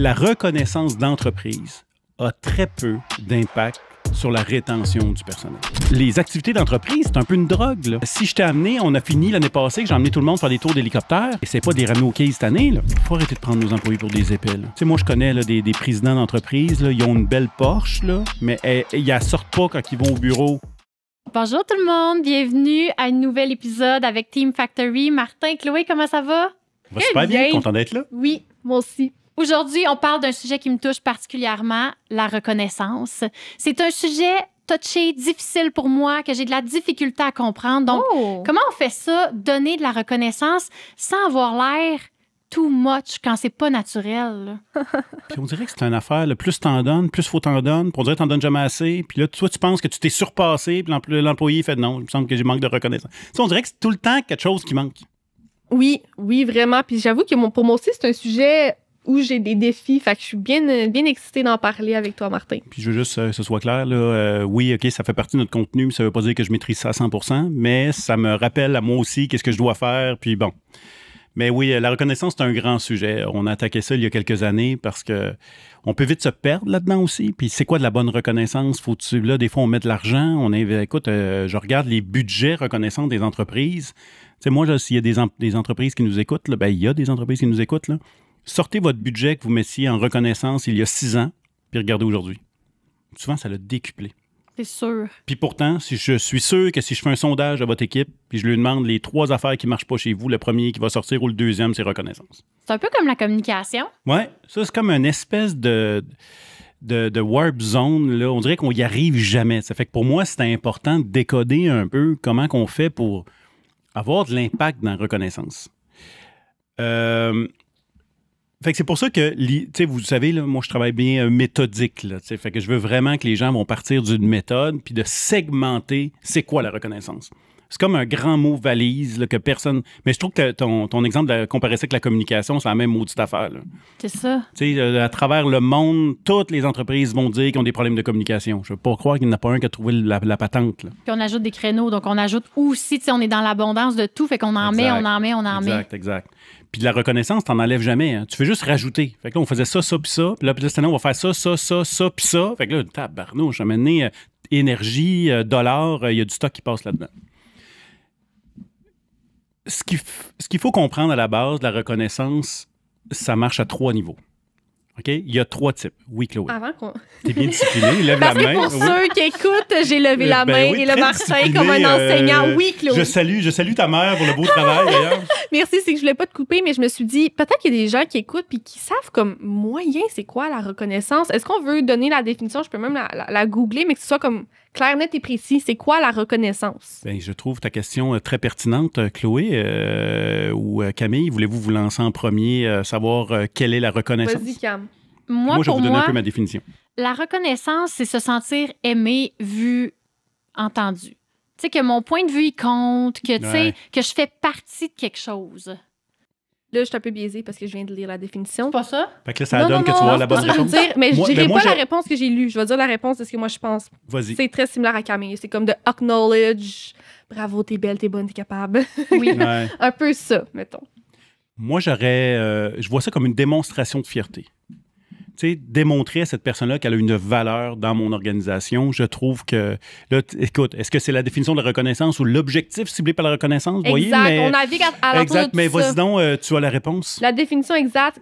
La reconnaissance d'entreprise a très peu d'impact sur la rétention du personnel. Les activités d'entreprise, c'est un peu une drogue, là. Si je t'ai amené, on a fini l'année passée, que j'ai emmené tout le monde faire des tours d'hélicoptère, et c'est pas des ramener au quai cette année, là. Faut arrêter de prendre nos employés pour des épées, là. Tu sais, moi, je connais là, des présidents d'entreprise, là, ils ont une belle Porsche, là, mais ils la sortent pas quand ils vont au bureau. Bonjour tout le monde, bienvenue à un nouvel épisode avec Team Factory. Martin, Chloé, comment ça va? Ça va super bien, content d'être là. Oui, moi aussi. Aujourd'hui, on parle d'un sujet qui me touche particulièrement, la reconnaissance. C'est un sujet touché, difficile pour moi, que j'ai de la difficulté à comprendre. Donc, comment on fait ça, donner de la reconnaissance sans avoir l'air too much quand c'est pas naturel? Puis on dirait que c'est une affaire, là, plus t'en donnes, plus faut t'en donner. Puis on dirait que t'en donnes jamais assez. Puis là, toi, tu penses que tu t'es surpassé, puis l'employé fait non, il me semble que j'ai manque de reconnaissance. Tu sais, on dirait que c'est tout le temps quelque chose qui manque. Oui, vraiment. Puis j'avoue que pour moi aussi, c'est un sujet où j'ai des défis. Fait que je suis bien excitée d'en parler avec toi, Martin. Puis je veux juste que ce soit clair, là, oui, OK, ça fait partie de notre contenu, mais ça veut pas dire que je maîtrise ça à 100%, mais ça me rappelle à moi aussi qu'est-ce que je dois faire, puis bon. Mais oui, la reconnaissance, c'est un grand sujet. On a attaqué ça il y a quelques années parce que on peut vite se perdre là-dedans aussi. Puis c'est quoi de la bonne reconnaissance? Faut-tu, là, des fois, on met de l'argent. Écoute, je regarde les budgets reconnaissance des entreprises. Tu sais, moi, là, s'il y a des entreprises qui nous écoutent, là, ben, il y a des entreprises qui nous écoutent, là. Sortez votre budget que vous mettiez en reconnaissance il y a 6 ans, puis regardez aujourd'hui. Souvent, ça l'a décuplé. C'est sûr. Puis pourtant, si je suis sûr que si je fais un sondage à votre équipe, puis je lui demande les 3 affaires qui ne marchent pas chez vous, le premier qui va sortir ou le deuxième, c'est reconnaissance. C'est un peu comme la communication. Oui, ça, c'est comme une espèce de warp zone, là. On dirait qu'on n'y arrive jamais. Ça fait que pour moi, c'est important de décoder un peu comment qu'on fait pour avoir de l'impact dans la reconnaissance. Fait que c'est pour ça que, tu sais, vous savez, là, moi, je travaille bien méthodique, là, tu sais, fait que je veux vraiment que les gens vont partir d'une méthode puis de segmenter c'est quoi la reconnaissance. C'est comme un grand mot valise là, que personne... Mais je trouve que ton exemple de comparer ça avec la communication, c'est la même maudite affaire, là. C'est ça. Tu sais, à travers le monde, toutes les entreprises vont dire qu'ils ont des problèmes de communication. Je ne veux pas croire qu'il n'y en a pas un qui a trouvé la patente, là. Puis on ajoute des créneaux, donc on ajoute aussi, tu sais, on est dans l'abondance de tout, fait qu'on en met. Exact. Puis de la reconnaissance, tu n'en enlèves jamais. Hein. Tu fais juste rajouter. Fait que là, on faisait ça, puis ça. Puis là, cette année, on va faire ça, puis ça. Fait que là, tabarnouche, j'ai amené énergie, dollars, il y a du stock qui passe là-dedans. Ce qu'il faut comprendre à la base de la reconnaissance, ça marche à 3 niveaux. OK? Il y a 3 types. Oui, Chloé. Avant qu'on... T'es bien discipliné, lève Parce la main. que pour ceux qui écoutent, j'ai levé la main oui, et le Martin comme un enseignant. Oui, Chloé. Je salue ta mère pour le beau travail, d'ailleurs. Merci, c'est que je voulais pas te couper, mais je me suis dit, peut-être qu'il y a des gens qui écoutent puis qui savent comme moyen c'est quoi la reconnaissance. Est-ce qu'on veut donner la définition? Je peux même la googler, mais que ce soit comme clair, net et précis. C'est quoi la reconnaissance? Bien, je trouve ta question très pertinente, Chloé. Ou Camille, voulez-vous vous lancer en premier, savoir quelle est la reconnaissance? Vas-y, Cam. Moi, je vais vous donner un peu ma définition. La reconnaissance, c'est se sentir aimé, vu, entendu. Tu sais, que mon point de vue, il compte, que, tu sais, que je fais partie de quelque chose. Là, je suis un peu biaisée parce que je viens de lire la définition. C'est pas ça? Fait que là, ça donne que tu vas avoir la bonne réponse. Mais je dirais pas la réponse que j'ai lue. Je vais dire la réponse de ce que moi, je pense. Vas-y. C'est très similaire à Camille. C'est comme de acknowledge. Bravo, t'es belle, t'es bonne, t'es capable. Oui. Ouais. Un peu ça, mettons. Moi, je vois ça comme une démonstration de fierté. Tu sais, démontrer à cette personne-là qu'elle a une valeur dans mon organisation, je trouve que... Là, écoute, est-ce que c'est la définition de la reconnaissance ou l'objectif ciblé par la reconnaissance? Vous voyez? Mais, on navigue à l'entour de tout mais vas-y ça. donc, tu as la réponse? La définition exacte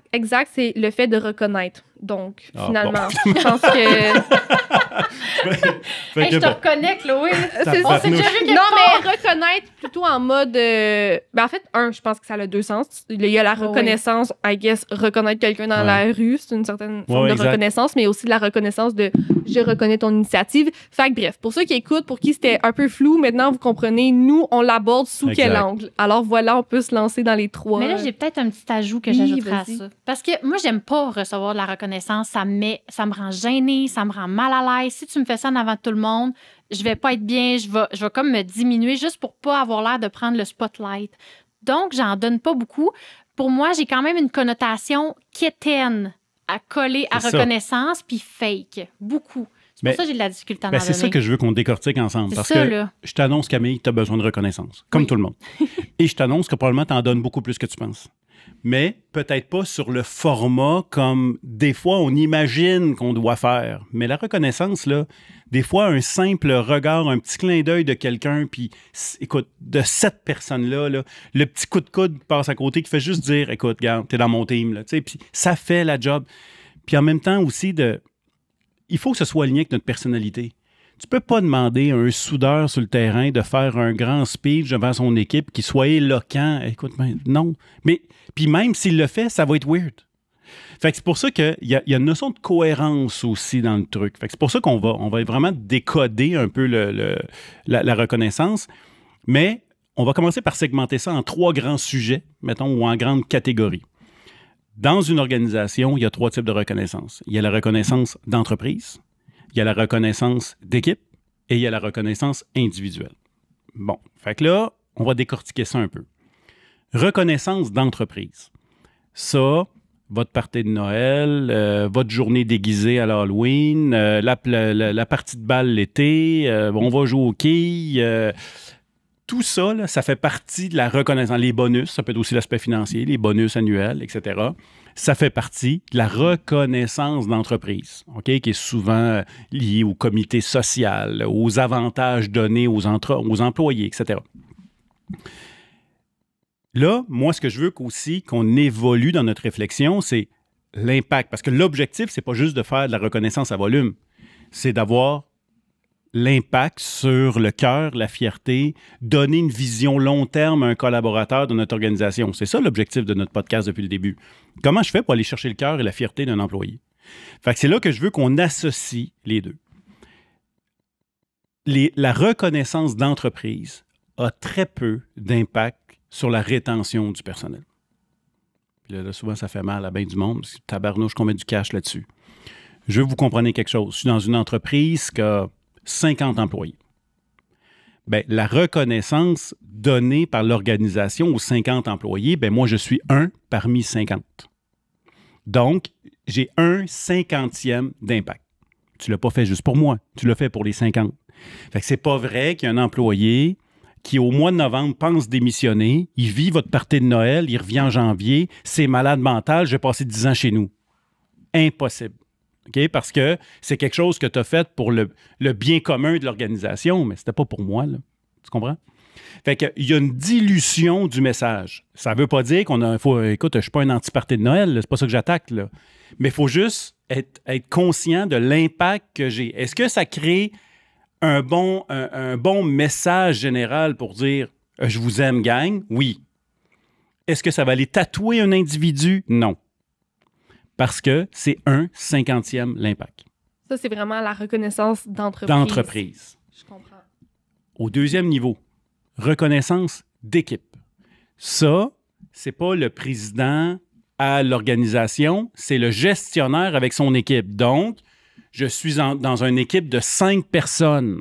c'est le fait de reconnaître. Donc, finalement, bon. je pense que... Hey, je te reconnais, Chloé. On s'est déjà vu Non, mais reconnaître plutôt en mode... Ben, en fait, je pense que ça a 2 sens. Il y a la reconnaissance, I guess, reconnaître quelqu'un dans la rue, c'est une certaine forme de reconnaissance, mais aussi de la reconnaissance de « je reconnais ton initiative ». Fait que bref, pour ceux qui écoutent, pour qui c'était un peu flou, maintenant, vous comprenez, nous, on l'aborde sous quel angle. Alors voilà, on peut se lancer dans les 3. Mais là, j'ai peut-être un petit ajout que j'ajouterais à ça. Parce que moi, j'aime pas recevoir de la reconnaissance. Ça me rend gênée, ça me rend mal à l'aise. Si tu me fais ça en avant de tout le monde, je vais pas être bien, je vais comme me diminuer juste pour pas avoir l'air de prendre le spotlight. Donc, j'en donne pas beaucoup. Pour moi, j'ai quand même une connotation quétaine à coller à reconnaissance puis fake. Beaucoup. C'est pour ça que j'ai de la difficulté à en donner. C'est ça que je veux qu'on décortique ensemble. Parce que je t'annonce, Camille, tu as besoin de reconnaissance, comme tout le monde. Et je t'annonce que probablement tu en donnes beaucoup plus que tu penses. mais peut-être pas sur le format comme des fois on imagine qu'on doit faire. Mais la reconnaissance, là, des fois, un simple regard, un petit clin d'œil de quelqu'un, puis écoute, de cette personne-là, là, le petit coup de coude qui passe à côté, qui fait juste dire, écoute, regarde, t'es dans mon team, là, puis ça fait la job. Puis en même temps aussi, il faut que ce soit aligné avec notre personnalité. Tu peux pas demander à un soudeur sur le terrain de faire un grand speech devant son équipe qui soit éloquent. Écoute, non. Mais puis même s'il le fait, ça va être weird. Fait que c'est pour ça qu'il y a une notion de cohérence aussi dans le truc. Fait que c'est pour ça qu'on va vraiment décoder un peu la reconnaissance. Mais on va commencer par segmenter ça en 3 grands sujets, mettons, ou en grandes catégories. Dans une organisation, il y a 3 types de reconnaissance. Il y a la reconnaissance d'entreprise, il y a la reconnaissance d'équipe et il y a la reconnaissance individuelle. Bon, fait que là, on va décortiquer ça un peu. Reconnaissance d'entreprise. Ça, votre party de Noël, votre journée déguisée à l'Halloween, la partie de balle l'été, on va jouer au quilles. Tout ça, là, ça fait partie de la reconnaissance. Les bonus, ça peut être aussi l'aspect financier, les bonus annuels, etc. Ça fait partie de la reconnaissance d'entreprise, OK, qui est souvent liée au comité social, aux avantages donnés aux employés, etc. Là, moi, ce que je veux aussi qu'on évolue dans notre réflexion, c'est l'impact. Parce que l'objectif, c'est pas juste de faire de la reconnaissance à volume, c'est d'avoir l'impact sur le cœur, la fierté, donner une vision long terme à un collaborateur de notre organisation. C'est ça l'objectif de notre podcast depuis le début. Comment je fais pour aller chercher le cœur et la fierté d'un employé? Fait que c'est là que je veux qu'on associe les deux. La reconnaissance d'entreprise a très peu d'impact sur la rétention du personnel. Puis là, souvent, ça fait mal à bien du monde, parce que tabarnouche qu'on met du cash là-dessus. Je veux que vous compreniez quelque chose. Je suis dans une entreprise qui a 50 employés. Bien, la reconnaissance donnée par l'organisation aux 50 employés, bien, moi, je suis un parmi 50. Donc, j'ai un 50e d'impact. Tu ne l'as pas fait juste pour moi, tu l'as fait pour les 50. Fait que c'est pas vrai qu'il y a un employé qui, au mois de novembre, pense démissionner, il vit votre party de Noël, il revient en janvier, c'est malade mental, je vais passer 10 ans chez nous. Impossible. Okay? Parce que c'est quelque chose que tu as fait pour le bien commun de l'organisation, mais c'était pas pour moi, là. Tu comprends? Fait qu'il y a une dilution du message. Ça veut pas dire écoute, je suis pas un anti-party de Noël, là, c'est pas ça que j'attaque, là. Mais il faut juste être conscient de l'impact que j'ai. Est-ce que ça crée un bon message général pour dire « Je vous aime, gang », oui. Est-ce que ça va aller tatouer un individu? Non. Parce que c'est un 50e l'impact. Ça, c'est vraiment la reconnaissance d'entreprise. D'entreprise. Je comprends. Au 2e niveau, reconnaissance d'équipe. Ça, c'est pas le président à l'organisation, c'est le gestionnaire avec son équipe. Donc, je suis dans une équipe de 5 personnes.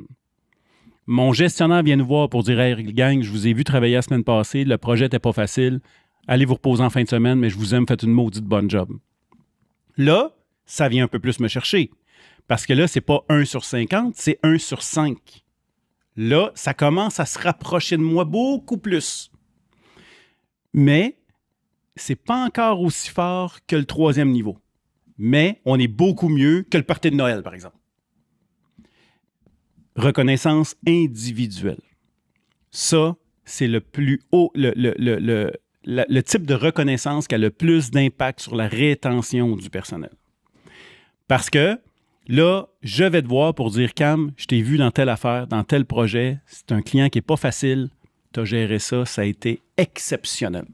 Mon gestionnaire vient nous voir pour dire « Hey, gang, je vous ai vu travailler la semaine passée, le projet n'était pas facile. Allez vous reposer en fin de semaine, mais je vous aime, faites une maudite bonne job. » Là, ça vient un peu plus me chercher. Parce que là, c'est pas 1 sur 50, c'est 1 sur 5. Là, ça commence à se rapprocher de moi beaucoup plus. Mais c'est pas encore aussi fort que le 3e niveau. Mais on est beaucoup mieux que le party de Noël, par exemple. Reconnaissance individuelle. Ça, c'est le plus haut, le type de reconnaissance qui a le plus d'impact sur la rétention du personnel. Parce que là, je vais te voir pour dire « Cam, je t'ai vu dans telle affaire, dans tel projet, c'est un client qui n'est pas facile, tu as géré ça, ça a été exceptionnel. »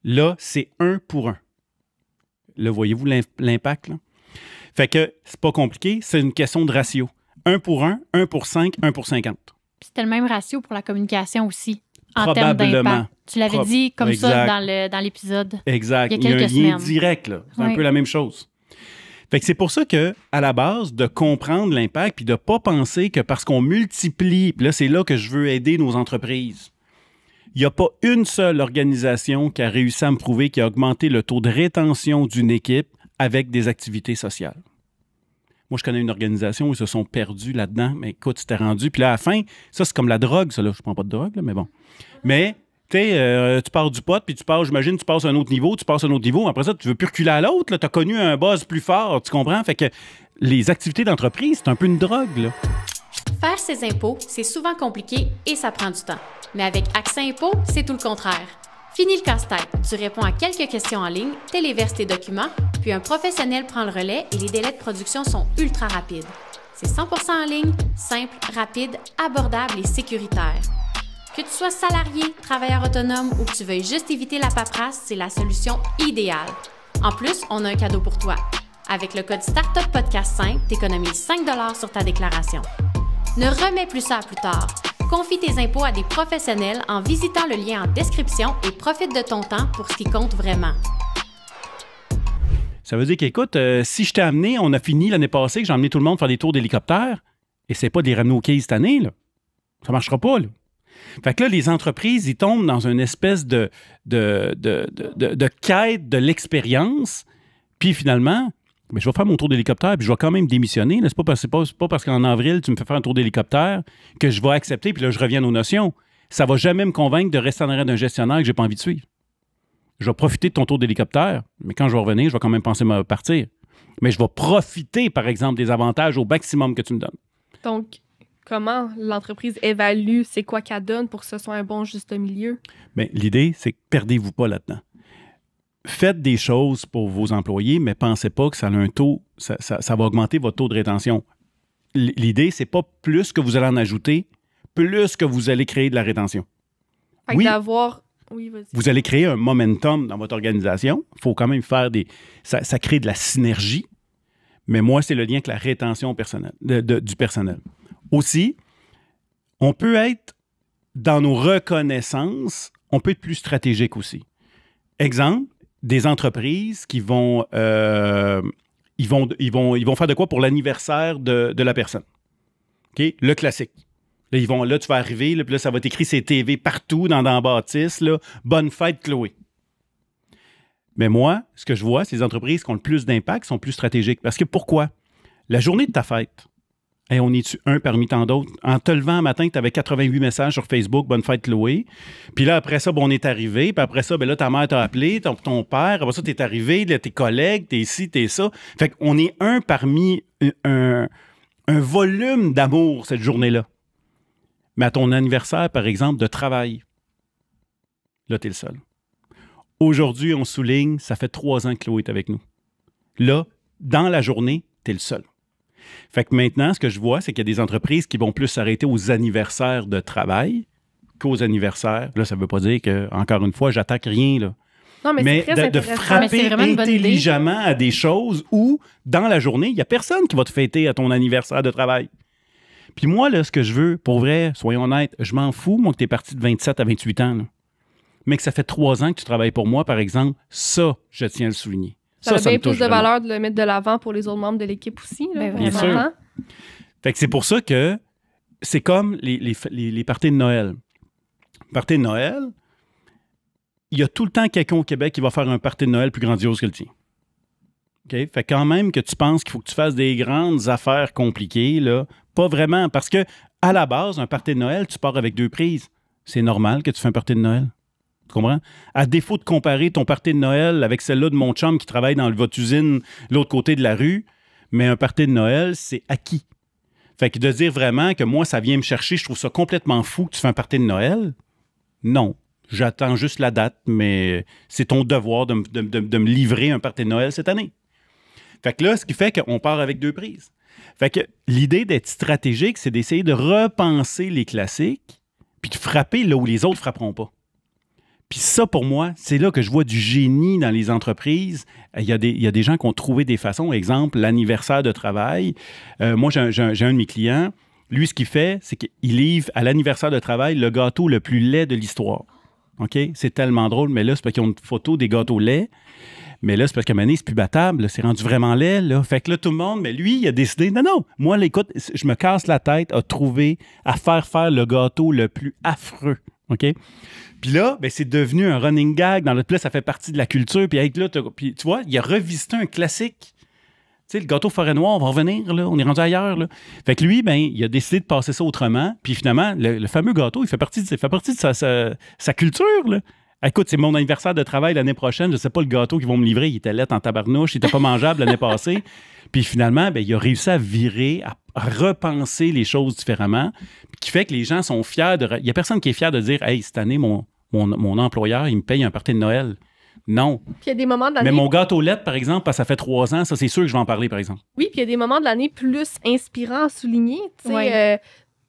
Là, c'est 1 pour 1. Là, voyez-vous l'impact, là? Fait que c'est pas compliqué, c'est une question de ratio. 1 pour 1, 1 pour 5, 1 pour 50. Puis c'était le même ratio pour la communication aussi, en termes d'impact. Tu l'avais dit comme ça dans l'épisode. Exact. Il y a quelques lien semaines. direct, là. C'est un peu la même chose. Fait que c'est pour ça qu'à la base, de comprendre l'impact puis de ne pas penser que parce qu'on multiplie, puis là, c'est là que je veux aider nos entreprises. Il n'y a pas une seule organisation qui a réussi à me prouver qu'il a augmenté le taux de rétention d'une équipe avec des activités sociales. Moi, je connais une organisation où ils se sont perdus là-dedans, mais écoute, c'était rendu. Puis là, à la fin, ça, c'est comme la drogue, ça, là. Je ne prends pas de drogue, là, mais bon. Mais Tu sais, tu pars du pot, puis j'imagine, tu passes à un autre niveau, Après ça, tu veux plus reculer à l'autre. Tu as connu un buzz plus fort, tu comprends? Fait que les activités d'entreprise, c'est un peu une drogue, là. Faire ses impôts, c'est souvent compliqué et ça prend du temps. Mais avec Accès Impôts, c'est tout le contraire. Fini le casse-tête. Tu réponds à quelques questions en ligne, téléverses tes documents, puis un professionnel prend le relais et les délais de production sont ultra rapides. C'est 100% en ligne, simple, rapide, abordable et sécuritaire. Que tu sois salarié, travailleur autonome ou que tu veuilles juste éviter la paperasse, c'est la solution idéale. En plus, on a un cadeau pour toi. Avec le code Startup Podcast 5, tu économises 5 $ sur ta déclaration. Ne remets plus ça à plus tard. Confie tes impôts à des professionnels en visitant le lien en description et profite de ton temps pour ce qui compte vraiment. Ça veut dire qu'écoute, si je t'ai amené, on a fini l'année passée, que j'ai emmené tout le monde faire des tours d'hélicoptère, et c'est pas de les ramener au quai cette année, là. Ça marchera pas, là. Fait que là, les entreprises, ils tombent dans une espèce de quête de l'expérience, puis finalement, mais je vais faire mon tour d'hélicoptère, puis je vais quand même démissionner. C'est pas parce qu'en avril, tu me fais faire un tour d'hélicoptère que je vais accepter, puis là, je reviens aux notions. Ça va jamais me convaincre de rester en arrière d'un gestionnaire que j'ai pas envie de suivre. Je vais profiter de ton tour d'hélicoptère, mais quand je vais revenir, je vais quand même penser à partir. Mais je vais profiter, par exemple, des avantages au maximum que tu me donnes. Donc, comment l'entreprise évalue c'est quoi qu'elle donne pour que ce soit un bon juste milieu? Bien, l'idée, c'est que perdez-vous pas là-dedans. Faites des choses pour vos employés, mais pensez pas que ça a un taux, ça va augmenter votre taux de rétention. L'idée, c'est pas plus que vous allez en ajouter, plus que vous allez créer de la rétention. Fait oui, d'avoir... Oui, vas-y. Vous allez créer un momentum dans votre organisation. Il faut quand même faire ça crée de la synergie, mais moi, c'est le lien avec la rétention personnelle, du personnel. Aussi, on peut être, dans nos reconnaissances, on peut être plus stratégique aussi. Exemple, des entreprises qui vont faire de quoi pour l'anniversaire de la personne. Okay? Le classique. Là, tu vas arriver, là, puis là, ça va t'écrire ces TV partout dans la bâtisse. Là, bonne fête, Chloé. Mais moi, ce que je vois, c'est les entreprises qui ont le plus d'impact sont plus stratégiques. Parce que pourquoi? La journée de ta fête, on est-tu un parmi tant d'autres? En te levant un matin, tu avais 88 messages sur Facebook, bonne fête, Chloé. Puis là, après ça, on est arrivé. Puis après ça, là, ta mère t'a appelé, ton père. Après ça, tu es arrivé, là, tes collègues, t'es ci, t'es ça. Fait qu'on est un parmi un volume d'amour cette journée-là. Mais à ton anniversaire, par exemple, de travail, là, tu es le seul. Aujourd'hui, on souligne, ça fait 3 ans que Chloé est avec nous. Là, dans la journée, tu es le seul. Fait que maintenant, ce que je vois, c'est qu'il y a des entreprises qui vont plus s'arrêter aux anniversaires de travail qu'aux anniversaires. Là, ça ne veut pas dire que, encore une fois, j'attaque rien, là. Non, mais c'est de frapper intelligemment à des choses où, dans la journée, il n'y a personne qui va te fêter à ton anniversaire de travail. Puis moi, là, ce que je veux, pour vrai, soyons honnêtes, je m'en fous, moi, que tu es parti de 27 à 28 ans. Là. Mais que ça fait 3 ans que tu travailles pour moi, par exemple, ça, je tiens à le souligner. Ça a bien plus de valeur de le mettre de l'avant pour les autres membres de l'équipe aussi. Là, bien sûr. Fait que c'est pour ça que c'est comme les parties de Noël. Parties de Noël, il y a tout le temps quelqu'un au Québec qui va faire un party de Noël plus grandiose que le tien. Okay? Fait quand même que tu penses qu'il faut que tu fasses des grandes affaires compliquées, là, pas vraiment. Parce que à la base, un party de Noël, tu pars avec 2 prises. C'est normal que tu fais un party de Noël. Tu comprends? À défaut de comparer ton party de Noël avec celle-là de mon chum qui travaille dans votre usine de l'autre côté de la rue, mais un party de Noël, c'est acquis. Fait que de dire vraiment que moi, ça vient me chercher, je trouve ça complètement fou que tu fais un party de Noël, non. J'attends juste la date, mais c'est ton devoir de me livrer un party de Noël cette année. Fait que là, ce qui fait qu'on part avec 2 prises. Fait que l'idée d'être stratégique, c'est d'essayer de repenser les classiques puis de frapper là où les autres ne frapperont pas. Puis ça, pour moi, c'est là que je vois du génie dans les entreprises. Il y a des gens qui ont trouvé des façons. Exemple, l'anniversaire de travail. Moi, j'ai un de mes clients. Lui, ce qu'il fait, c'est qu'il livre à l'anniversaire de travail le gâteau le plus laid de l'histoire. OK? C'est tellement drôle, mais là, c'est parce qu'ils ont une photo des gâteaux laids. Mais là, c'est parce qu'à un moment donné, c'est plus battable. Là, c'est rendu vraiment laid. Là. Fait que là, tout le monde, mais lui, il a décidé, non. Moi, là, écoute, je me casse la tête à faire le gâteau le plus affreux. OK? Puis là, ben, c'est devenu un running gag. Dans le là, ça fait partie de la culture. Puis avec là, puis, tu vois, il a revisité un classique sais, le gâteau forêt noire, on va revenir, là, on est rendu ailleurs. Là. Fait que lui, ben, il a décidé de passer ça autrement. Puis finalement, le fameux gâteau, il fait partie de sa culture. Là. Écoute, c'est mon anniversaire de travail l'année prochaine. Je ne sais pas le gâteau qu'ils vont me livrer. Il était laid en tabarnouche. Il n'était pas mangeable l'année passée. Puis finalement, ben, il a réussi à virer, à repenser les choses différemment. Qui fait que les gens sont fiers de... Il n'y a personne qui est fier de dire « Hey, cette année, mon employeur, il me paye un party de Noël. » Non. Puis il y a des moments de l'année... Mais mon gâteau LED, par exemple, parce que ça fait 3 ans, ça, c'est sûr que je vais en parler, par exemple. Oui, puis il y a des moments de l'année plus inspirants à souligner. Tu sais,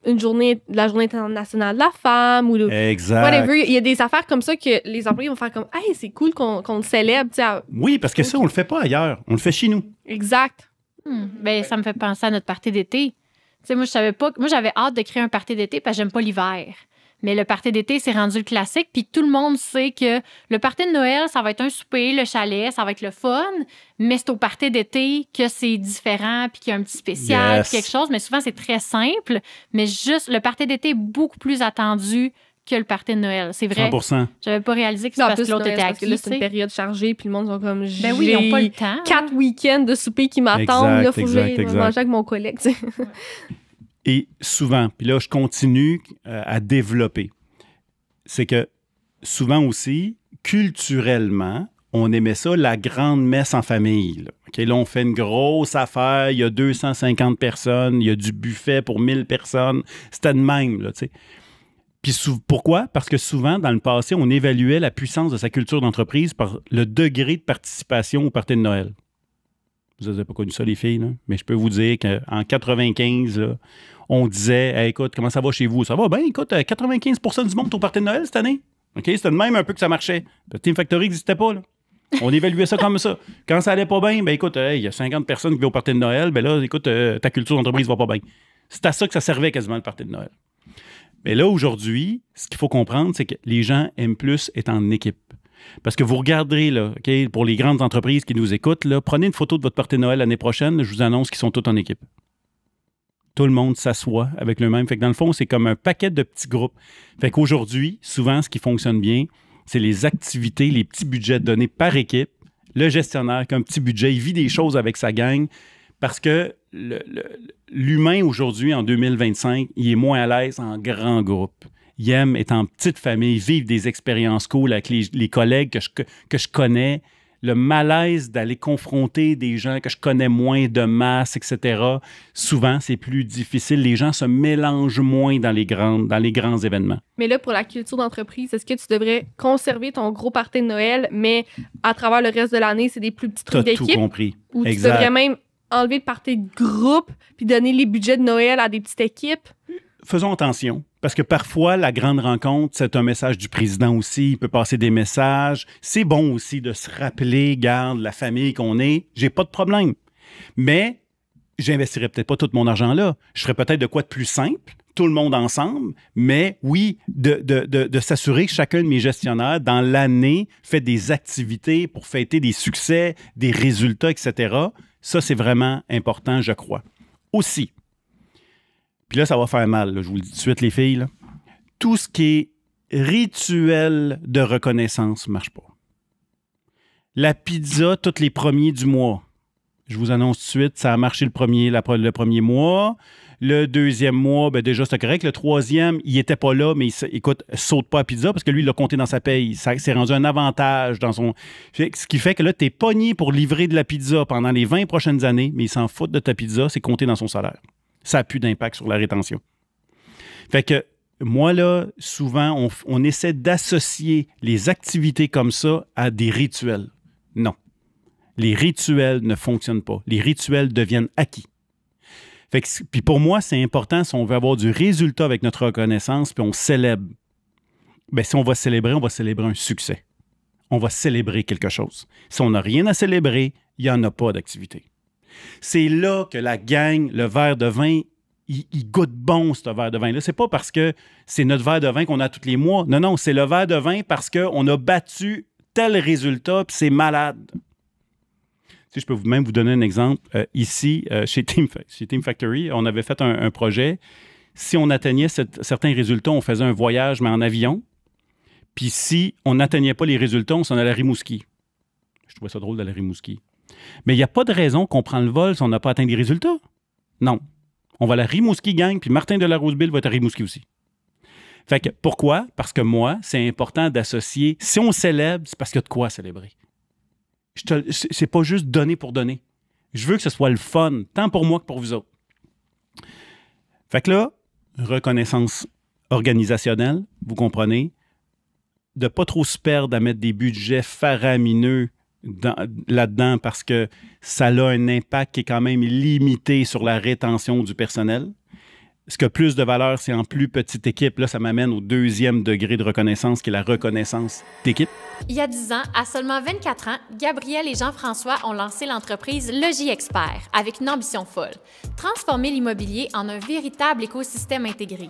la journée internationale de la femme ou exact. Whatever. Il y a des affaires comme ça que les employés vont faire comme « Hey, c'est cool qu'on le célèbre. » Oui, parce que ça, on le fait pas ailleurs. On le fait chez nous. Exact. Ben, ça me fait penser à notre party d'été. Tu sais, moi, je savais pas... Moi, j'avais hâte de créer un party d'été parce que j'aime pas l'hiver. Mais le party d'été, c'est rendu le classique. Puis tout le monde sait que le party de Noël, ça va être un souper, le chalet, ça va être le fun. Mais c'est au party d'été que c'est différent, puis qu'il y a un petit spécial, puis quelque chose. Mais souvent, c'est très simple. Mais juste, le party d'été est beaucoup plus attendu que le party de Noël. C'est vrai. 100%. J'avais pas réalisé que c'est parce que l'autre était acquis. Là, c'est une période chargée, puis le monde sont comme... Ben oui, ils n'ont pas le temps. 4 week-ends de souper qui m'attendent. Là, faut que j'aille manger avec mon collègue. Et souvent, puis là, je continue à développer, c'est que souvent aussi, culturellement, on aimait ça, la grande messe en famille. Là, okay? Là, on fait une grosse affaire, il y a 250 personnes, il y a du buffet pour 1000 personnes. C'était de même, là, tu sais. Puis pourquoi? Parce que souvent, dans le passé, on évaluait la puissance de sa culture d'entreprise par le degré de participation au party de Noël. Vous n'avez pas connu ça, les filles, là? Mais je peux vous dire qu'en 95, là, on disait hey, « Écoute, comment ça va chez vous? » Ça va bien, écoute, 95% du monde est au party de Noël cette année. OK? C'était de même un peu que ça marchait. Le Team Factory n'existait pas, là. On évaluait ça comme ça. Quand ça allait pas bien, ben écoute, il y a 50 personnes qui vont au party de Noël, ben là, écoute, ta culture d'entreprise va pas bien. C'est à ça que ça servait quasiment le party de Noël. Mais là, aujourd'hui, ce qu'il faut comprendre, c'est que les gens aiment plus être en équipe. Parce que vous regarderez, là, okay, pour les grandes entreprises qui nous écoutent, là, prenez une photo de votre party de Noël l'année prochaine, là, je vous annonce qu'ils sont tous en équipe. Tout le monde s'assoit avec le même. Fait que dans le fond, c'est comme un paquet de petits groupes. Fait qu'aujourd'hui, souvent, ce qui fonctionne bien, c'est les activités, les petits budgets donnés par équipe. Le gestionnaire qui a un petit budget, il vit des choses avec sa gang parce que l'humain aujourd'hui, en 2025, il est moins à l'aise en grand groupe. Il aime être en petite famille, vivre des expériences cool avec les collègues que je connais. Le malaise d'aller confronter des gens que je connais moins de masse, etc. Souvent, c'est plus difficile. Les gens se mélangent moins dans les grands événements. Mais là, pour la culture d'entreprise, est-ce que tu devrais conserver ton gros party de Noël, mais à travers le reste de l'année, c'est des plus petits trucs d'équipe? T'as tout compris. Ou tu devrais même enlever le party de groupe puis donner les budgets de Noël à des petites équipes? Faisons attention. Parce que parfois, la grande rencontre, c'est un message du président aussi. Il peut passer des messages. C'est bon aussi de se rappeler, garde, la famille qu'on est. J'ai pas de problème. Mais j'investirais peut-être pas tout mon argent là. Je ferais peut-être de quoi de plus simple, tout le monde ensemble, mais oui, de s'assurer que chacun de mes gestionnaires, dans l'année, fait des activités pour fêter des succès, des résultats, etc. Ça, c'est vraiment important, je crois. Aussi, puis là, ça va faire mal, là, je vous le dis tout de suite, les filles. Là. Tout ce qui est rituel de reconnaissance ne marche pas. La pizza, tous les premiers du mois. Je vous annonce tout de suite, ça a marché le premier mois. Le deuxième mois, ben déjà, c'était correct. Le troisième, il n'était pas là, mais écoute, saute pas à pizza parce que lui, il l'a compté dans sa paye. Ça s'est rendu un avantage dans son... Ce qui fait que là, tu es pogné pour livrer de la pizza pendant les 20 prochaines années, mais il s'en fout de ta pizza, c'est compté dans son salaire. Ça n'a plus d'impact sur la rétention. Fait que moi, là, souvent, on essaie d'associer les activités comme ça à des rituels. Non. Les rituels ne fonctionnent pas. Les rituels deviennent acquis. Fait que, puis pour moi, c'est important si on veut avoir du résultat avec notre reconnaissance, puis on célèbre. Bien, si on va célébrer un succès. On va célébrer quelque chose. Si on n'a rien à célébrer, il n'y en a pas d'activité. C'est là que la gang, le verre de vin, il goûte bon, ce verre de vin-là. C'est pas parce que c'est notre verre de vin qu'on a tous les mois. Non, non, c'est le verre de vin parce qu'on a battu tel résultat, puis c'est malade. Si je peux même vous donner un exemple. Ici, chez Team Factory, on avait fait un projet. Si on atteignait certains résultats, on faisait un voyage, mais en avion. Puis si on n'atteignait pas les résultats, on s'en allait à Rimouski. Je trouvais ça drôle d'aller à Rimouski. Mais il n'y a pas de raison qu'on prend le vol si on n'a pas atteint des résultats. Non. On va à la Rimouski Gang, puis Martin de la Roseville va être à Rimouski aussi. Fait que, pourquoi? Parce que moi, c'est important d'associer. Si on célèbre, c'est parce qu'il y a de quoi célébrer. C'est pas juste donner pour donner. Je veux que ce soit le fun, tant pour moi que pour vous autres. Fait que là, reconnaissance organisationnelle, vous comprenez, de ne pas trop se perdre à mettre des budgets faramineux là-dedans parce que ça a un impact qui est quand même limité sur la rétention du personnel. Ce qui a plus de valeur, c'est en plus petite équipe. Là, ça m'amène au 2e degré de reconnaissance, qui est la reconnaissance d'équipe. Il y a 10 ans, à seulement 24 ans, Gabriel et Jean-François ont lancé l'entreprise Logis Expert avec une ambition folle, transformer l'immobilier en un véritable écosystème intégré.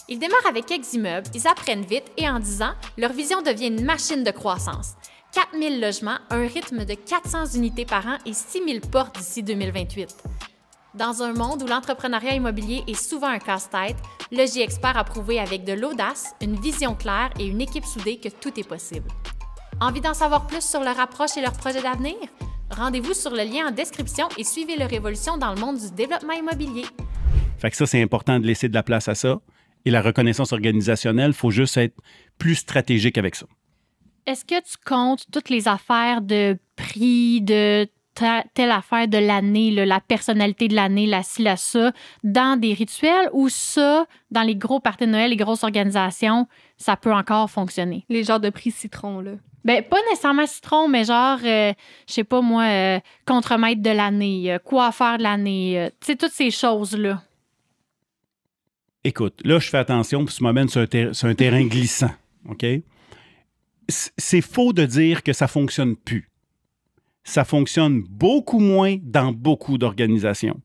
Ils démarrent avec quelques immeubles, ils apprennent vite et en 10 ans, leur vision devient une machine de croissance. 4000 logements, un rythme de 400 unités par an et 6000 portes d'ici 2028. Dans un monde où l'entrepreneuriat immobilier est souvent un casse-tête, Logis Expert a prouvé avec de l'audace, une vision claire et une équipe soudée que tout est possible. Envie d'en savoir plus sur leur approche et leurs projets d'avenir? Rendez-vous sur le lien en description et suivez leur évolution dans le monde du développement immobilier. Fait que ça, c'est important de laisser de la place à ça. Et la reconnaissance organisationnelle, il faut juste être plus stratégique avec ça. Est-ce que tu comptes toutes les affaires de prix, de telle affaire de l'année, la personnalité de l'année, la ci, la ça, dans des rituels ou ça, dans les gros parties de Noël, les grosses organisations, ça peut encore fonctionner? Les genres de prix citron, là. Ben, pas nécessairement citron, mais genre, je sais pas moi, contremaître de l'année, coiffeur de l'année, tu sais, toutes ces choses-là. Écoute, là, je fais attention, puis tu m'amènes sur un terrain glissant, OK? C'est faux de dire que ça fonctionne plus. Ça fonctionne beaucoup moins dans beaucoup d'organisations.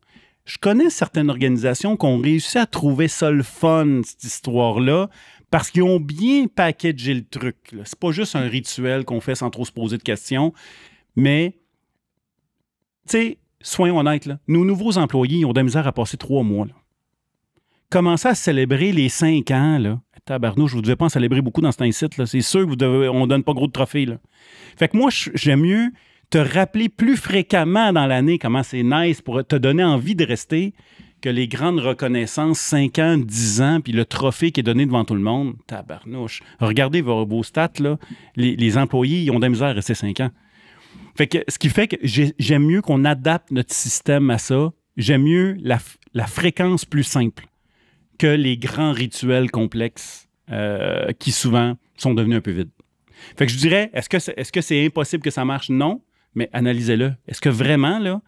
Je connais certaines organisations qui ont réussi à trouver ça le fun, cette histoire-là, parce qu'ils ont bien packagé le truc. C'est pas juste un rituel qu'on fait sans trop se poser de questions, mais, tu sais, soyons honnêtes, là, nos nouveaux employés ils ont de la misère à passer 3 mois. Là. Commencer à célébrer les 5 ans, là, tabarnouche, vous ne devez pas en célébrer beaucoup dans cet site, là. C'est sûr qu'on ne donne pas gros de trophées. Là. Fait que moi, j'aime mieux te rappeler plus fréquemment dans l'année comment c'est nice pour te donner envie de rester que les grandes reconnaissances 5 ans, 10 ans, puis le trophée qui est donné devant tout le monde. Tabarnouche. Regardez vos stats, là. Les employés, ils ont de la misère à rester 5 ans. Fait que, ce qui fait que j'aime mieux qu'on adapte notre système à ça. J'aime mieux la fréquence plus simple que les grands rituels complexes qui souvent sont devenus un peu vides. Fait que je dirais, est-ce que c'est impossible que ça marche? Non. Mais analysez-le. Est-ce que vraiment, là,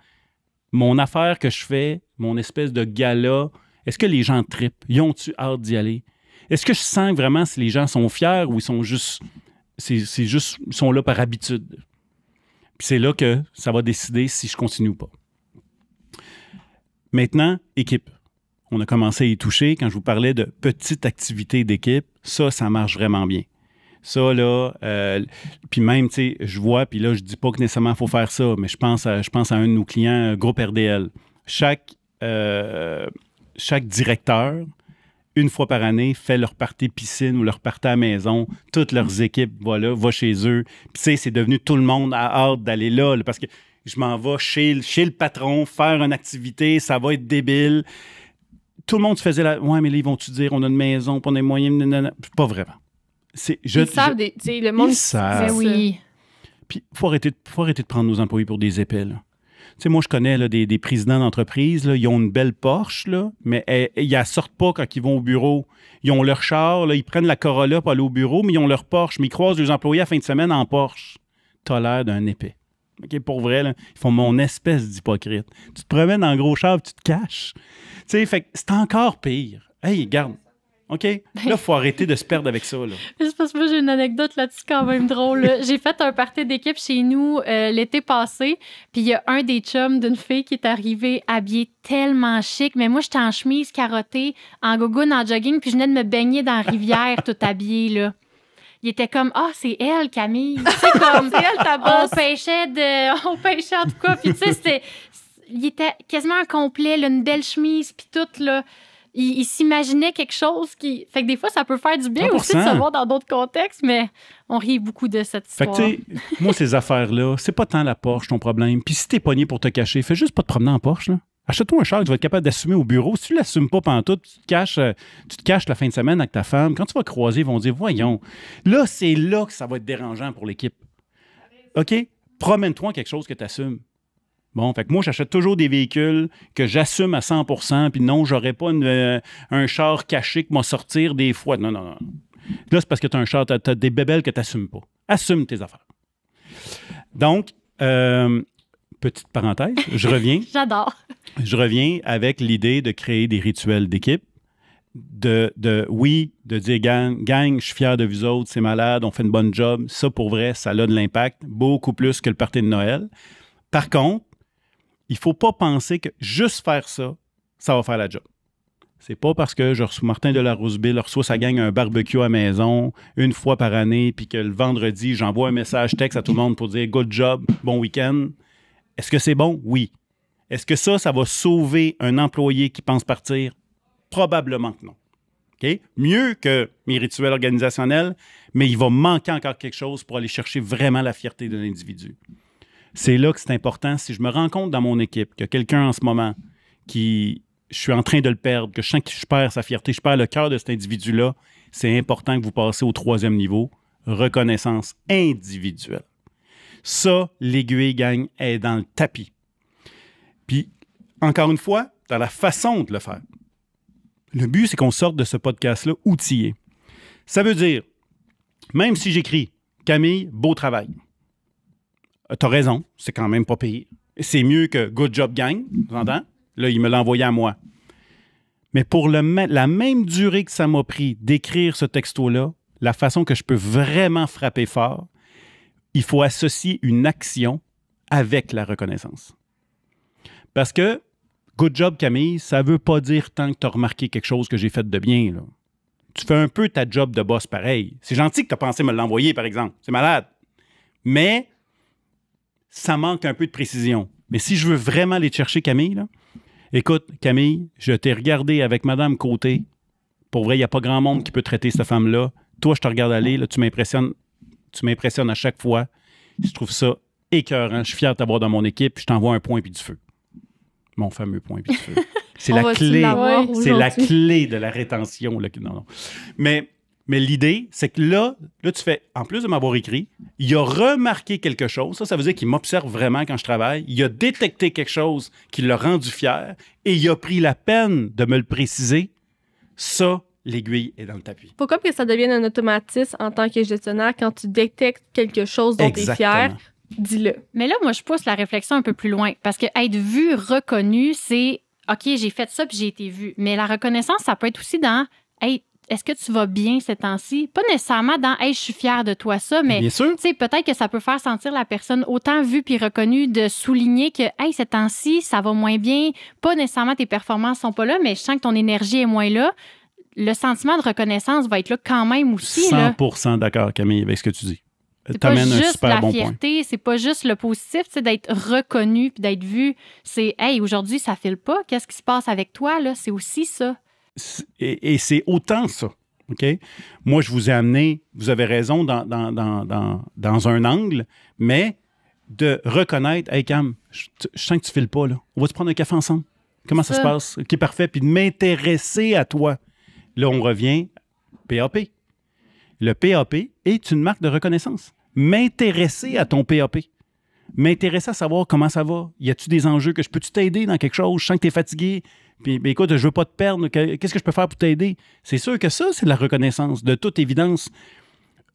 mon affaire que je fais, mon espèce de gala, est-ce que les gens trippent? Ils ont-tu hâte d'y aller? Est-ce que je sens vraiment si les gens sont fiers ou ils sont juste... ils sont là par habitude? Puis c'est là que ça va décider si je continue ou pas. Maintenant, équipe. On a commencé à y toucher. Quand je vous parlais de petites activités d'équipe, ça marche vraiment bien. Ça, là, puis même, tu sais, je vois, puis là, je dis pas que nécessairement il faut faire ça, mais je pense à un de nos clients, Groupe RDL. Chaque directeur, une fois par année, fait leur party piscine ou leur party à la maison. Toutes leurs équipes, voilà, va chez eux. Puis, tu sais, c'est devenu tout le monde a hâte d'aller là, parce que je m'en vais chez le patron faire une activité, ça va être débile. Tout le monde se faisait ouais, mais là, ils vont-tu dire, on a une maison, puis on a des moyens, pas vraiment. Ils savent, le monde... Ils savent. Oui. Puis, il faut arrêter de prendre nos employés pour des épais, là. Tu sais, moi, je connais là, des présidents d'entreprise, là, ils ont une belle Porsche, là, mais ils ne sortent pas quand ils vont au bureau. Ils ont leur char, là, ils prennent la Corolla pour aller au bureau, mais ils ont leur Porsche, mais ils croisent les employés à la fin de semaine en Porsche. T'as l'air d'un épais. Okay, pour vrai, là, ils font mon espèce d'hypocrite. Tu te promènes en gros char, tu te caches. Tu sais, fait que c'est encore pire. Hey, regarde. OK? Là, il faut arrêter de se perdre avec ça. Là. C'est parce que moi, j'ai une anecdote là-dessus quand même drôle. Là. J'ai fait un party d'équipe chez nous l'été passé, puis il y a un des chums d'une fille qui est arrivé habillé tellement chic, mais moi, j'étais en chemise carottée, en gogoune, en jogging, puis je venais de me baigner dans la rivière tout habillée, là. Il était comme, c'est elle, Camille. Tu sais, comme, c'est elle, ta bosse. On pêchait en tout cas, puis tu sais, il était quasiment en complet, là, une belle chemise, puis tout, là. il s'imaginait quelque chose qui... Fait que des fois, ça peut faire du bien 100%. Aussi de se voir dans d'autres contextes, mais on rit beaucoup de cette histoire. Fait que, tu sais, moi, ces affaires-là, c'est pas tant la Porsche ton problème. Puis si t'es pogné pour te cacher, fais juste pas te promener en Porsche, là. Achète-toi un char que tu vas être capable d'assumer au bureau. Si tu ne l'assumes pas pantoute, tu te caches la fin de semaine avec ta femme. Quand tu vas croiser, ils vont dire, voyons, là, c'est là que ça va être dérangeant pour l'équipe. OK? Promène-toi quelque chose que tu assumes. Bon, fait que moi, j'achète toujours des véhicules que j'assume à 100%, puis non, j'aurais pas un char caché qui m'a sortir des fois. Non. Là, c'est parce que tu as un char, tu as des bébelles que tu n'assumes pas. Assume tes affaires. Donc, petite parenthèse, je reviens. J'adore. Je reviens avec l'idée de créer des rituels d'équipe, de dire gang, je suis fier de vous autres, c'est malade, on fait une bonne job. Ça, pour vrai, ça a de l'impact, beaucoup plus que le party de Noël. Par contre, il ne faut pas penser que juste faire ça, ça va faire la job. C'est pas parce que Martin de la Roseville reçoit sa gang un barbecue à la maison une fois par année, puis que le vendredi, j'envoie un message texte à tout le monde pour dire « good job, bon week-end ». Est-ce que c'est bon? Oui. Est-ce que ça va sauver un employé qui pense partir? Probablement que non. Okay? Mieux que mes rituels organisationnels, mais il va manquer encore quelque chose pour aller chercher vraiment la fierté de l'individu. C'est là que c'est important. Si je me rends compte dans mon équipe qu'il y a quelqu'un en ce moment je suis en train de le perdre, que je sens que je perds sa fierté, je perds le cœur de cet individu-là, c'est important que vous passiez au 3e niveau, reconnaissance individuelle. Ça, l'aiguille gagne est dans le tapis. Puis, encore une fois, dans la façon de le faire. Le but, c'est qu'on sorte de ce podcast-là outillé. Ça veut dire, même si j'écris « Camille, beau travail », t'as raison, c'est quand même pas pire. C'est mieux que « Good job, gang », tu entends? Là, il me l'a envoyé à moi. Mais pour la même durée que ça m'a pris d'écrire ce texto-là, la façon que je peux vraiment frapper fort, il faut associer une action avec la reconnaissance. Parce que « good job, Camille », ça ne veut pas dire tant que tu as remarqué quelque chose que j'ai fait de bien. Là. Tu fais un peu ta job de boss pareil. C'est gentil que tu as pensé me l'envoyer, par exemple. C'est malade. Mais ça manque un peu de précision. Mais si je veux vraiment aller te chercher, Camille, là, écoute, Camille, je t'ai regardé avec Madame Côté. Pour vrai, il n'y a pas grand monde qui peut traiter cette femme-là. Toi, je te regarde aller, là, tu m'impressionnes à chaque fois. Je trouve ça écœurant. Je suis fier de t'avoir dans mon équipe. Je t'envoie un point puis du feu. Mon fameux point puis du feu. C'est la clé de la rétention. Là. Non. Mais l'idée, c'est que là, tu fais, en plus de m'avoir écrit, il a remarqué quelque chose. Ça veut dire qu'il m'observe vraiment quand je travaille. Il a détecté quelque chose qui l'a rendu fier et il a pris la peine de me le préciser. Ça, l'aiguille est dans le tapis. Faut comme que ça devienne un automatisme en tant que gestionnaire. Quand tu détectes quelque chose dont tu es fier, dis-le. Mais là, moi, je pousse la réflexion un peu plus loin parce que être vu, reconnu, c'est OK, j'ai fait ça puis j'ai été vu. Mais la reconnaissance, ça peut être aussi dans hey, est-ce que tu vas bien ces temps-ci? Pas nécessairement dans hey, je suis fier de toi, ça, mais peut-être que ça peut faire sentir la personne autant vue puis reconnue de souligner que hey, ces temps-ci, ça va moins bien. Pas nécessairement tes performances sont pas là, mais je sens que ton énergie est moins là. Le sentiment de reconnaissance va être là quand même aussi. 100% d'accord, Camille, avec ce que tu dis. C'est pas juste la fierté, c'est pas juste le positif, c'est d'être reconnu puis d'être vu. C'est, hey, aujourd'hui, ça file pas. Qu'est-ce qui se passe avec toi, là? C'est aussi ça. Et c'est autant ça, OK? Moi, je vous ai amené, vous avez raison, dans un angle, mais de reconnaître, hey, Cam, je sens que tu files pas, là. On va se prendre un café ensemble. Comment ça se passe? OK, parfait. Puis de m'intéresser à toi. Là, on revient PAP. Le PAP est une marque de reconnaissance. M'intéresser à ton PAP. M'intéresser à savoir comment ça va. Y a-tu des enjeux que je peux-tu t'aider dans quelque chose? Je sens que tu es fatigué. Puis, écoute, je veux pas te perdre. Qu'est-ce que je peux faire pour t'aider? C'est sûr que ça, c'est de la reconnaissance, de toute évidence.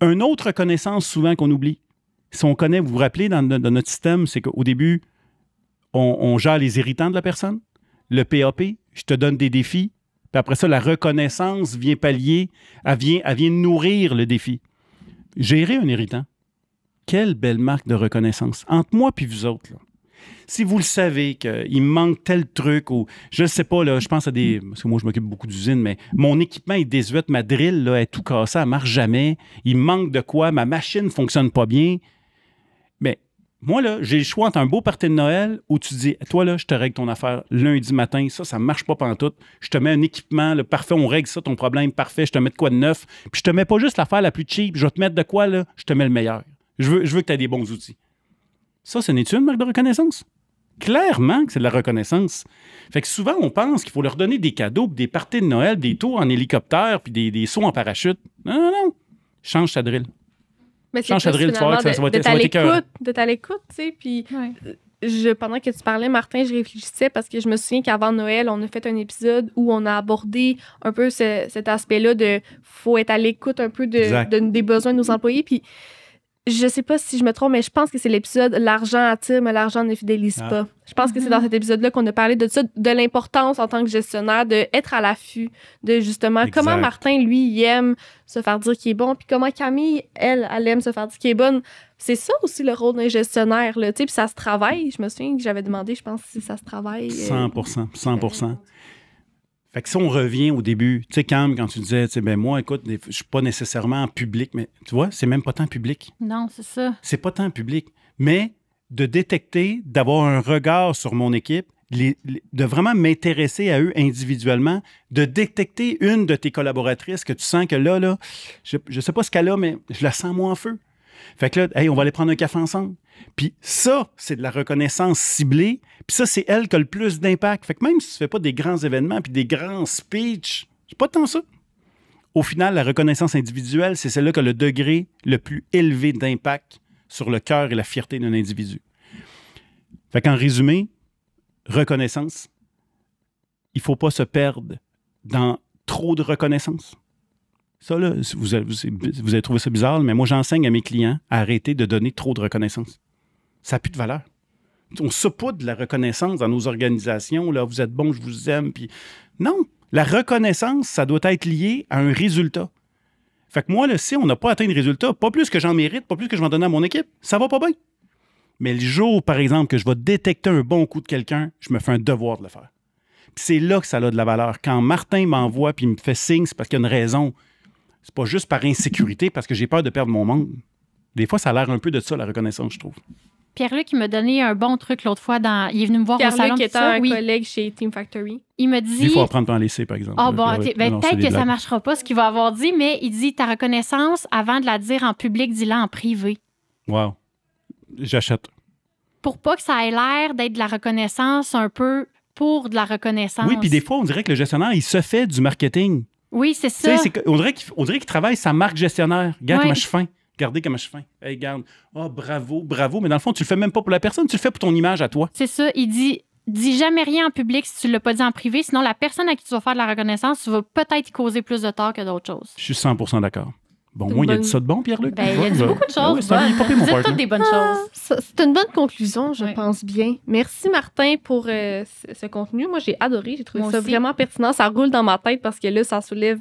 Une autre reconnaissance, souvent, qu'on oublie. Si on connaît, vous vous rappelez, dans notre système, c'est qu'au début, on gère les irritants de la personne. Le PAP, je te donne des défis. Puis après ça, la reconnaissance vient pallier, elle vient nourrir le défi. Gérer un irritant, quelle belle marque de reconnaissance. Entre moi et vous autres, là. Si vous le savez qu'il me manque tel truc, ou je ne sais pas, là, je pense à des... Parce que moi, je m'occupe beaucoup d'usines, mais mon équipement est désuète, ma drill là, est tout cassée, elle ne marche jamais. Il me manque de quoi, ma machine ne fonctionne pas bien. Mais moi, là, j'ai le choix entre un beau party de Noël où tu dis, toi, là, je te règle ton affaire lundi matin, ça marche pas pantoute. Je te mets un équipement, là, parfait, on règle ça, ton problème, parfait, je te mets de quoi de neuf. Puis je te mets pas juste l'affaire la plus cheap, je vais te mettre de quoi, là, je te mets le meilleur. Je veux que tu aies des bons outils. Ça, ce n'est-tu une marque de reconnaissance? Clairement que c'est de la reconnaissance. Fait que souvent, on pense qu'il faut leur donner des cadeaux, des parties de Noël, des tours en hélicoptère, puis des sauts en parachute. Non. Change ta drill. Mais c'est plus finalement d'être à l'écoute, tu sais, puis pendant que tu parlais, Martin, je réfléchissais parce que je me souviens qu'avant Noël, on a fait un épisode où on a abordé un peu cet aspect-là de faut être à l'écoute un peu des besoins de nos employés, puis je sais pas si je me trompe, mais je pense que c'est l'épisode « L'argent attire, mais l'argent ne fidélise pas ». Je pense que c'est dans cet épisode-là qu'on a parlé de ça, de l'importance en tant que gestionnaire, d'être à l'affût, de justement comment Martin, lui, il aime se faire dire qu'il est bon, puis comment Camille, elle aime se faire dire qu'il est bonne. C'est ça aussi le rôle d'un gestionnaire, là, tu sais, puis ça se travaille. Je me souviens que j'avais demandé, je pense, si ça se travaille. 100%. Fait que si on revient au début, tu sais, Cam, quand tu disais, tu sais, ben moi, écoute, je suis pas nécessairement en public, mais tu vois, c'est même pas tant public. Non, c'est ça. C'est pas tant public. Mais de détecter, d'avoir un regard sur mon équipe, de vraiment m'intéresser à eux individuellement, de détecter une de tes collaboratrices que tu sens que là, je sais pas ce qu'elle a, mais je la sens moins en feu. Fait que là, hey, on va aller prendre un café ensemble. Puis ça, c'est de la reconnaissance ciblée. Puis ça, c'est elle qui a le plus d'impact. Fait que même si tu fais pas des grands événements puis des grands speeches, c'est pas tant ça. Au final, la reconnaissance individuelle, c'est celle-là qui a le degré le plus élevé d'impact sur le cœur et la fierté d'un individu. Fait qu'en résumé, reconnaissance, il faut pas se perdre dans trop de reconnaissance. Ça, là, vous avez trouvé ça bizarre, mais moi, j'enseigne à mes clients à arrêter de donner trop de reconnaissance. Ça n'a plus de valeur. On saupoudre de la reconnaissance dans nos organisations. Là, vous êtes bon, je vous aime. Puis non, la reconnaissance, ça doit être lié à un résultat. Fait que moi, là, si on n'a pas atteint le résultat, pas plus que j'en mérite, pas plus que je vais en donner à mon équipe, ça va pas bien. Mais le jour, par exemple, que je vais détecter un bon coup de quelqu'un, je me fais un devoir de le faire. Puis c'est là que ça a de la valeur. Quand Martin m'envoie puis il me fait signe, c'est parce qu'il y a une raison. C'est pas juste par insécurité, parce que j'ai peur de perdre mon monde. Des fois, ça a l'air un peu de ça, la reconnaissance, je trouve. Pierre-Luc, il m'a donné un bon truc l'autre fois. Il est venu me voir au salon. Pierre-Luc étant un collègue chez Team Factory. Il me dit... Il faut apprendre par en laisser, par exemple. Ah bon, OK. Peut-être que ça ne marchera pas, ce qu'il va avoir dit, mais il dit ta reconnaissance, avant de la dire en public, dis-la en privé. Wow. J'achète. Pour pas que ça ait l'air d'être de la reconnaissance un peu pour de la reconnaissance. Oui, puis des fois, on dirait que le gestionnaire, il se fait du marketing. Oui, c'est ça. On dirait qu'il travaille sa marque gestionnaire. Regarde comment je suis fin. Regardez comment je suis fin. Hey, regarde. Oh, bravo. Mais dans le fond, tu le fais même pas pour la personne, tu le fais pour ton image à toi. C'est ça. Il dit, dis jamais rien en public si tu l'as pas dit en privé. Sinon, la personne à qui tu vas faire de la reconnaissance, tu vas peut-être y causer plus de tort que d'autres choses. Je suis 100% d'accord. Bon, moi, il a dit ça de bon, Pierre-Luc? Ben, il a dit beaucoup de choses. Vous êtes toutes des bonnes choses. C'est une bonne conclusion, je pense bien. Merci, Martin, pour ce contenu. Moi, j'ai adoré. J'ai trouvé ça vraiment pertinent. Ça roule dans ma tête parce que là, ça soulève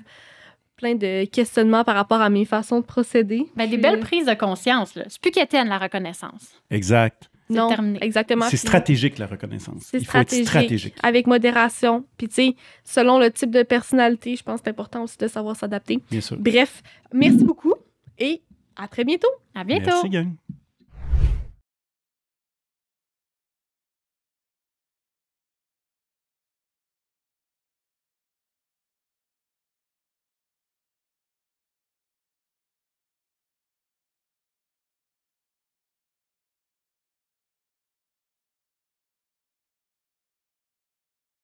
plein de questionnements par rapport à mes façons de procéder. Ben, des belles prises de conscience. Là. C'est plus qu'étienne, la reconnaissance. Exact. Non, terminé. Exactement. C'est stratégique, la reconnaissance. Il faut être stratégique. Avec modération. Puis, tu sais, selon le type de personnalité, je pense que c'est important aussi de savoir s'adapter. Bien sûr. Bref, merci beaucoup et à très bientôt. À bientôt. Merci, gang.